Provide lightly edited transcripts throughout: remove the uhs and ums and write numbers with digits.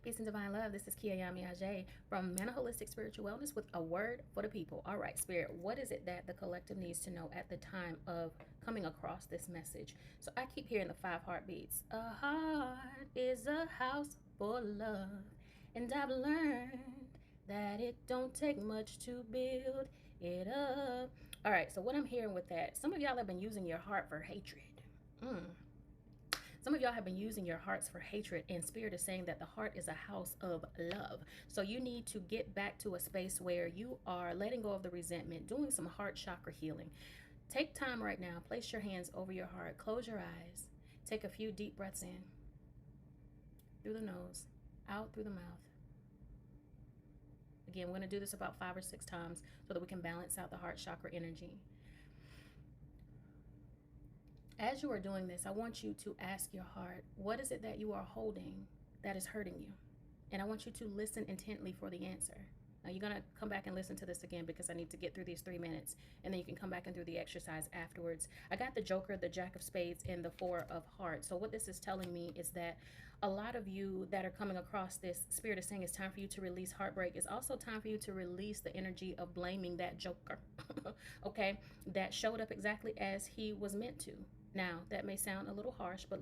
Peace and divine love. This is Kia Yami Ajay from Mana Holistic Spiritual Wellness with a word for the people. All right, Spirit, what is it that the collective needs to know at the time of coming across this message? So I keep hearing the 5 heartbeats. A heart is a house for love, and I've learned that it don't take much to build it up. All right, so what I'm hearing with that, some of y'all have been using your heart for hatred. Some of y'all have been using your hearts for hatred, and Spirit is saying that the heart is a house of love. So you need to get back to a space where you are letting go of the resentment, doing some heart chakra healing. Take time right now, place your hands over your heart, close your eyes, take a few deep breaths in through the nose, out through the mouth. Again, we're going to do this about 5 or 6 times so that we can balance out the heart chakra energy. As you are doing this, I want you to ask your heart, what is it that you are holding that is hurting you? And I want you to listen intently for the answer. Now, you're going to come back and listen to this again because I need to get through these 3 minutes, and then you can come back and do the exercise afterwards. I got the Joker, the Jack of Spades, and the Four of Hearts. So what this is telling me is that a lot of you that are coming across this, Spirit is saying it's time for you to release heartbreak. It's also time for you to release the energy of blaming that Joker, okay, that showed up exactly as he was meant to. Now, that may sound a little harsh, but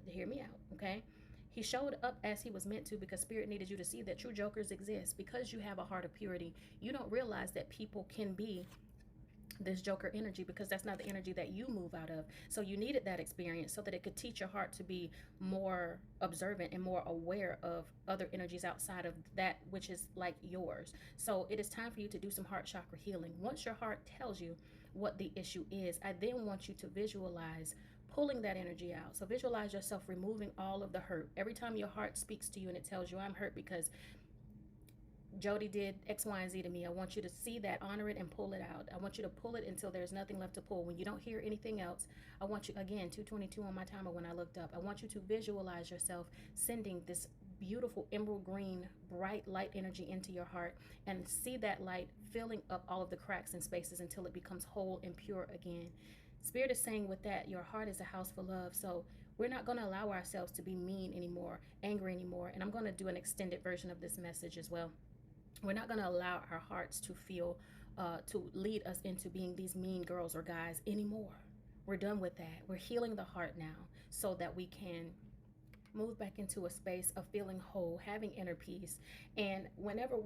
hear me out, okay? He showed up as he was meant to because Spirit needed you to see that true jokers exist. Because you have a heart of purity, you don't realize that people can be this Joker energy because that's not the energy that you move out of. So you needed that experience so that it could teach your heart to be more observant and more aware of other energies outside of that which is like yours. So it is time for you to do some heart chakra healing. Once your heart tells you what the issue is, I then want you to visualize pulling that energy out. So visualize yourself removing all of the hurt. Every time your heart speaks to you and it tells you, I'm hurt because Jody did X, Y, and Z to me. I want you to see that, honor it, and pull it out. I want you to pull it until there's nothing left to pull. When you don't hear anything else, I want you, again, 2:22 on my timer when I looked up, I want you to visualize yourself sending this beautiful emerald green, bright light energy into your heart and see that light filling up all of the cracks and spaces until it becomes whole and pure again. Spirit is saying with that, your heart is a house for love. So we're not going to allow ourselves to be mean anymore, angry anymore. And I'm going to do an extended version of this message as well. We're not going to allow our hearts to feel, to lead us into being these mean girls or guys anymore. We're done with that. We're healing the heart now so that we can move back into a space of feeling whole, having inner peace. And whenever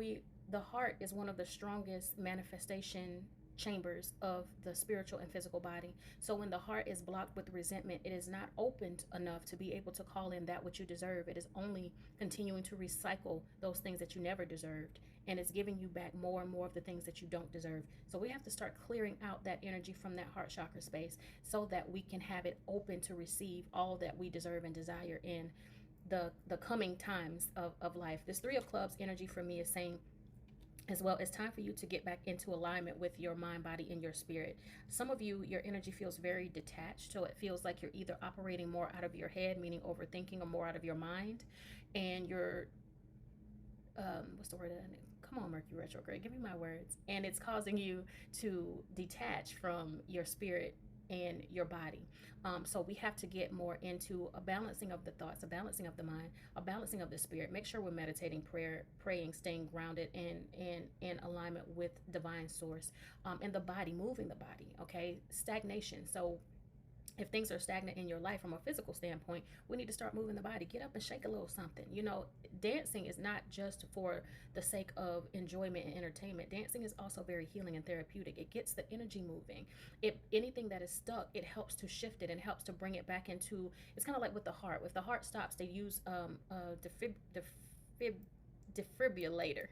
the heart is one of the strongest manifestation chambers of the spiritual and physical body. So when the heart is blocked with resentment, it is not opened enough to be able to call in that which you deserve. It is only continuing to recycle those things that you never deserved, and it's giving you back more and more of the things that you don't deserve. So we have to start clearing out that energy from that heart chakra space so that we can have it open to receive all that we deserve and desire in the coming times of life. This Three of Clubs energy for me is saying as well, it's time for you to get back into alignment with your mind, body, and your spirit. Some of you, your energy feels very detached. So it feels like you're either operating more out of your head, meaning overthinking, or more out of your mind. And you're, what's the word? Come on, Mercury retrograde, give me my words. And it's causing you to detach from your spirit and your body. So we have to get more into a balancing of the thoughts, a balancing of the mind, a balancing of the spirit. Make sure we're meditating, praying, staying grounded and in alignment with divine source. And the body, moving the body, okay? Stagnation. So if things are stagnant in your life from a physical standpoint, we need to start moving the body. Get up and shake a little something. You know, dancing is not just for the sake of enjoyment and entertainment. Dancing is also very healing and therapeutic. It gets the energy moving. If anything that is stuck, it helps to shift it and helps to bring it back into, it's kind of like with the heart. If the heart stops, they use a defibrillator.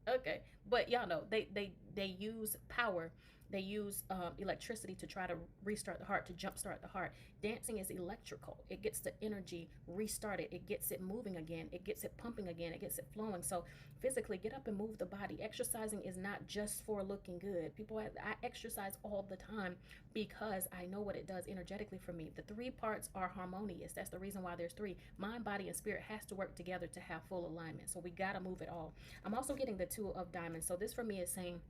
Okay, but y'all know they use power, they use electricity to try to restart the heart, to jumpstart the heart. Dancing is electrical. It gets the energy restarted, it gets it moving again, it gets it pumping again, it gets it flowing. So physically, get up and move the body. Exercising is not just for looking good. I exercise all the time because I know what it does energetically for me. The 3 parts are harmonious. That's the reason why there's 3. Mind, body, and spirit has to work together to have full alignment. So we got to move it all. I'm also getting the 2 of diamonds. So this for me is saying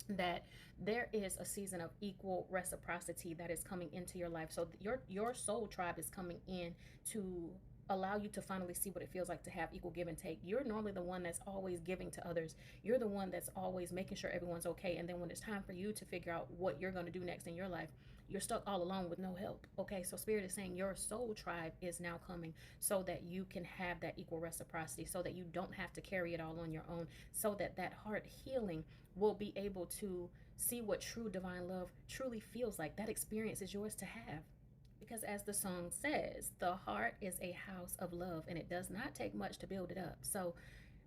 that there is a season of equal reciprocity that is coming into your life. So your soul tribe is coming in to allow you to finally see what it feels like to have equal give and take. You're normally the one that's always giving to others. You're the one that's always making sure everyone's okay. And then when it's time for you to figure out what you're going to do next in your life, you're stuck all alone with no help. Okay, so Spirit is saying your soul tribe is now coming so that you can have that equal reciprocity, so that you don't have to carry it all on your own, so that that heart healing will be able to see what true divine love truly feels like. That experience is yours to have. Because as the song says, the heart is a house of love and it does not take much to build it up. So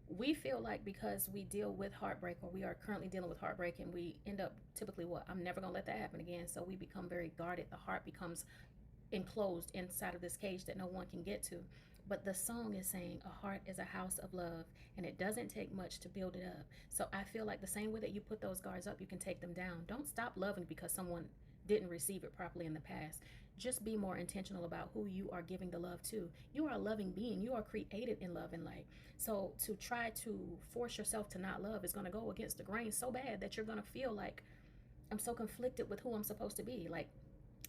we feel like because we deal with heartbreak, or we are currently dealing with heartbreak, and we end up typically, what, I'm never going to let that happen again. So we become very guarded. The heart becomes enclosed inside of this cage that no one can get to. But the song is saying a heart is a house of love and it doesn't take much to build it up. So I feel like the same way that you put those guards up, you can take them down. Don't stop loving because someone didn't receive it properly in the past. Just be more intentional about who you are giving the love to. You are a loving being. You are created in love and light. So to try to force yourself to not love is going to go against the grain so bad that you're going to feel like, I'm so conflicted with who I'm supposed to be. Like,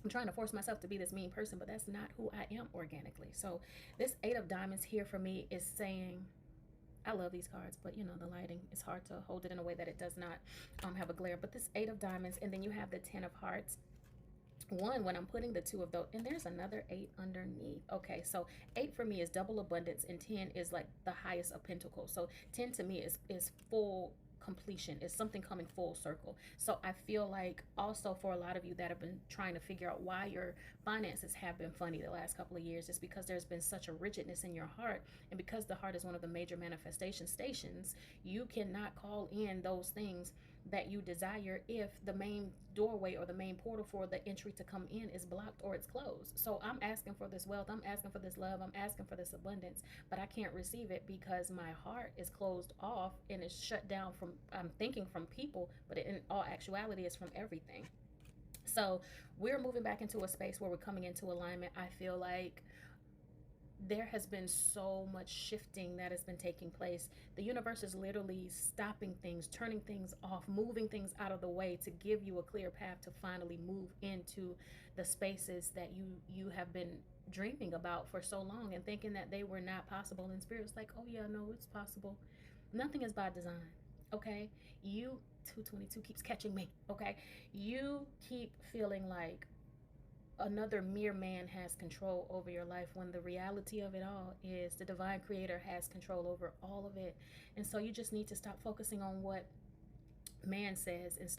I'm trying to force myself to be this mean person, but that's not who I am organically. So this 8 of diamonds here for me is saying, I love these cards, but you know, the lighting, it's hard to hold it in a way that it does not have a glare. But this 8 of diamonds, and then you have the 10 of hearts. One, when I'm putting the 2 of those, and there's another 8 underneath. Okay, so 8 for me is double abundance, and 10 is like the highest of pentacles. So 10 to me is full completion. It's something coming full circle. So I feel like also for a lot of you that have been trying to figure out why your finances have been funny the last couple of years, it's because there's been such a rigidness in your heart. And because the heart is one of the major manifestation stations, you cannot call in those things that you desire if the main doorway or the main portal for the entry to come in is blocked or it's closed. So I'm asking for this wealth, I'm asking for this love, I'm asking for this abundance, but I can't receive it because my heart is closed off and is shut down from, I'm thinking from people, but in all actuality it's from everything. So we're moving back into a space where we're coming into alignment. I feel like there has been so much shifting that has been taking place. The universe is literally stopping things, turning things off, moving things out of the way to give you a clear path to finally move into the spaces that you have been dreaming about for so long and thinking that they were not possible. And Spirit's like, oh yeah, no, it's possible. Nothing is by design. Okay, you 222 keeps catching me. Okay, you keep feeling like another mere man has control over your life, when the reality of it all is the divine creator has control over all of it. And so you just need to stop focusing on what man says and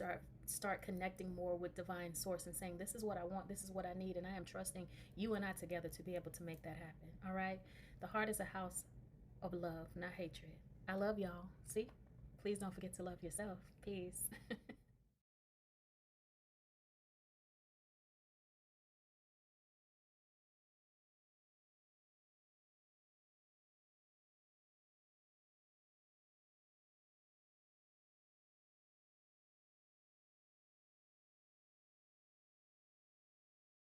start connecting more with divine source and saying, this is what I want, this is what I need, and I am trusting you and I together to be able to make that happen. All right, the heart is a house of love, not hatred. I love y'all. See, please don't forget to love yourself. Peace.